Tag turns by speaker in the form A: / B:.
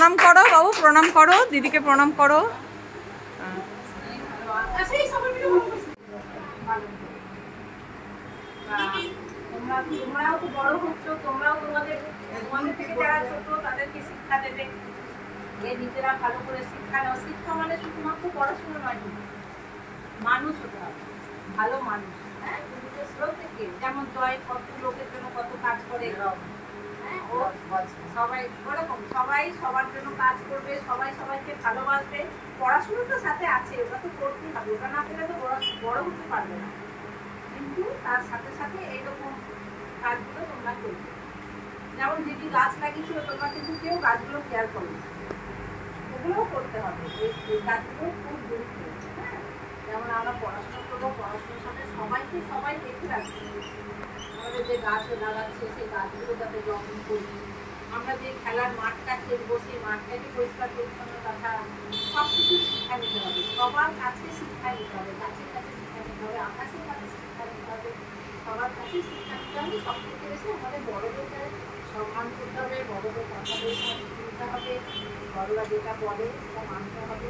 A: প্রণাম করো বাবু, প্রণাম করো, দিদিকে প্রণাম করো।
B: তোমরাও তো বড় হচ্ছ, তোমরাও তোমাদের থেকে যারা ছোট তাদেরকে শিক্ষা দেবে, নিজেরা ভালো করে শিক্ষা নাও। শিক্ষা মানে শুধুমাত্র পড়াশোনা নয়, মানুষ হতে হবে, ভালো মানুষ। হ্যাঁ, প্রত্যেকে যেমন জয় কত লোকের জন্য কত কাজ করে, সবাই ওরকম, সবাই সবার জন্য কাজ করবে, সবাই সবাইকে ভালোবাসবে। পড়াশোনা তো সাথে আছে, ওটা তো করতেই হবে, ওটা না পেলে তো বড় হতে পারবে না। কিন্তু তার সাথে সাথে এইরকম কাজগুলো তোমরা করবে। যেমন দিদি গাছ লাগিয়েছিল, তোমরা কিন্তু কেউ গাছগুলো কেয়ার করবে, ওগুলোও করতে হবে। এই কাজগুলো খুব গুরুত্ব। হ্যাঁ, যেমন আমরা পড়াশোনা করবো, পড়াশোনার সাথে সবাই দেখে রাখবো। আমাদের যে গাছ লাগাচ্ছে সেই গাছগুলো যাতে যত্ন করি, আমরা যে খেলার মাঠটা খেলবো সেই মাঠটাকে পরিষ্কার পরিচ্ছন্ন রাখা, সব কিছু শিক্ষা নিতে হবে। সবার কাছে শিক্ষা নিতে হবে, গাছের কাছে শিক্ষা নিতে হবে, আকাশের কাছে শিক্ষা নিতে হবে, সবার কাছে শিক্ষা নিতে হবে। সব থেকে বেশি আমাদের বড়দেরকে সম্মান করতে হবে, বড়দের কথা বলতে হবে, বড়রা যেটা বলে সেটা মানতে হবে।